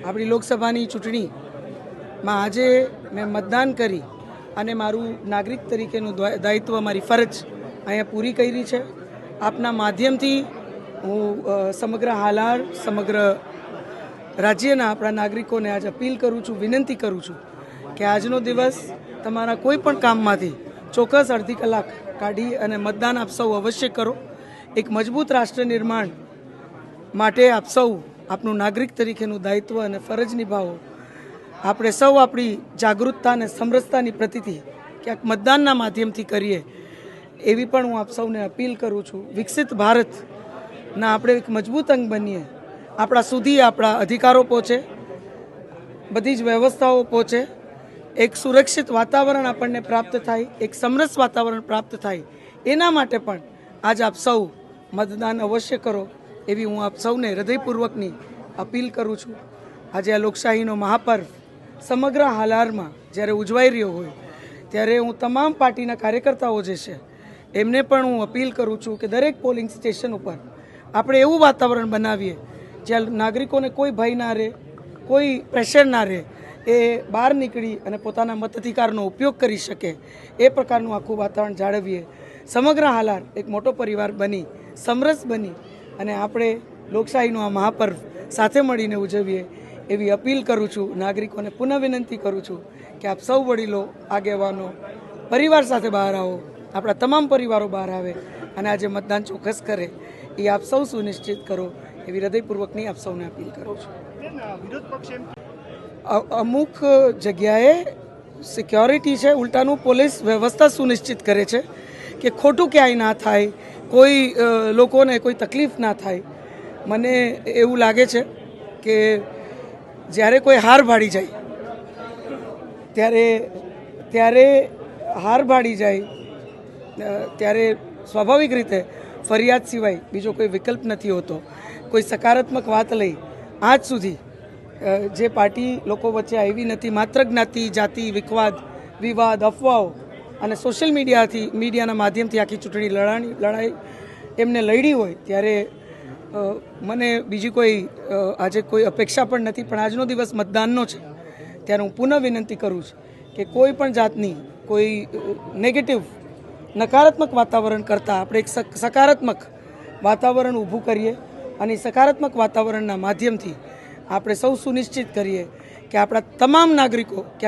આપણી લોકસભાની ચૂંટણીમાં આજે મેં મતદાન કરી અને મારું નાગરિક તરીકેનું દાયિત્વ, મારી ફરજ અહીંયા પૂરી કરી છે. આપના માધ્યમથી હું સમગ્ર હાલાર, સમગ્ર રાજ્યના આપણા નાગરિકોને આજે અપીલ કરું છું, વિનંતી કરું છું કે આજનો દિવસ તમારા કોઈ પણ કામમાંથી ચોક્કસ અડધી કલાક કાઢી અને મતદાન આપ સૌ અવશ્ય કરો. એક મજબૂત રાષ્ટ્ર નિર્માણ માટે આપ સૌ આપનું નાગરિક તરીકેનું દાયિત્વ અને ફરજ નિભાવો. આપણે સૌ આપણી જાગૃતતા અને સમરસતાની પ્રતિતિ ક્યાંક મતદાનના માધ્યમથી કરીએ એવી પણ હું આપ સૌને અપીલ કરું છું. વિકસિત ભારતના આપણે એક મજબૂત અંગ બનીએ, આપણા સુધી આપણા અધિકારો પહોંચે, બધી જ વ્યવસ્થાઓ પહોંચે, એક સુરક્ષિત વાતાવરણ આપણને પ્રાપ્ત થાય, એક સમરસ વાતાવરણ પ્રાપ્ત થાય. એના માટે પણ આજ આપ સૌ મતદાન અવશ્ય કરો એવી હું આપ સૌને હૃદયપૂર્વકની અપીલ કરું છું. આજે આ લોકશાહીનો મહાપર્વ સમગ્ર હાલારમાં જ્યારે ઉજવાઈ રહ્યો હોય ત્યારે હું તમામ પાર્ટીના કાર્યકર્તાઓ જે છે એમને પણ હું અપીલ કરું છું કે દરેક પોલિંગ સ્ટેશન ઉપર આપણે એવું વાતાવરણ બનાવીએ જ્યાં નાગરિકોને કોઈ ભય ના રહે, કોઈ પ્રેશર ના રહે, એ બહાર નીકળી અને પોતાના મતાધિકારનો ઉપયોગ કરી શકે એ પ્રકારનું આખું વાતાવરણ જાળવીએ. સમગ્ર હાલાર એક મોટો પરિવાર બની, સમરસ બની અને આપણે લોકશાહીનો આ મહાપર્વ સાથે મળીને ઉજવીએ એવી અપીલ કરું છું. નાગરિકોને પુનઃ વિનંતી કરું છું કે આપ સૌ વડીલો, આગેવાનો પરિવાર સાથે બહાર આવો, આપણા તમામ પરિવારો બહાર આવે અને આજે મતદાન ચોક્કસ કરે એ આપ સૌ સુનિશ્ચિત કરો એવી હૃદયપૂર્વકની આપ સૌને અપીલ કરું છું. અમુક જગ્યાએ સિક્યોરિટી છે, ઉલટાનું પોલીસ વ્યવસ્થા સુનિશ્ચિત કરે છે કે ખોટું ક્યાંય ના થાય, કોઈ લોકોને કોઈ તકલીફ ના થાય. મને એવું લાગે છે કે જ્યારે કોઈ હાર ભાડી જાય ત્યારે સ્વાભાવિક રીતે ફરિયાદ સિવાય બીજો કોઈ વિકલ્પ નથી હોતો. કોઈ સકારાત્મક વાત લઈ આજ સુધી જે પાર્ટી લોકો વચ્ચે આવી નથી. માત્ર જ્ઞાતિ, જાતિ, વિવાદ, અફવાઓ અને સોશિયલ મીડિયાના માધ્યમથી આખી ચૂંટણી લડાઈ એમને લડી હોય ત્યારે મને બીજી કોઈ આજે કોઈ અપેક્ષા પણ નથી. પણ આજનો દિવસ મતદાનનો છે ત્યારે હું પુનઃ વિનંતી કરું છું કે કોઈ પણ જાતની કોઈ નેગેટિવ, નકારાત્મક વાતાવરણ કરતાં આપણે એક સકારાત્મક વાતાવરણ ઊભું કરીએ અને સકારાત્મક વાતાવરણના માધ્યમથી આપણે સૌ સુનિશ્ચિત કરીએ કે આપણા તમામ નાગરિકો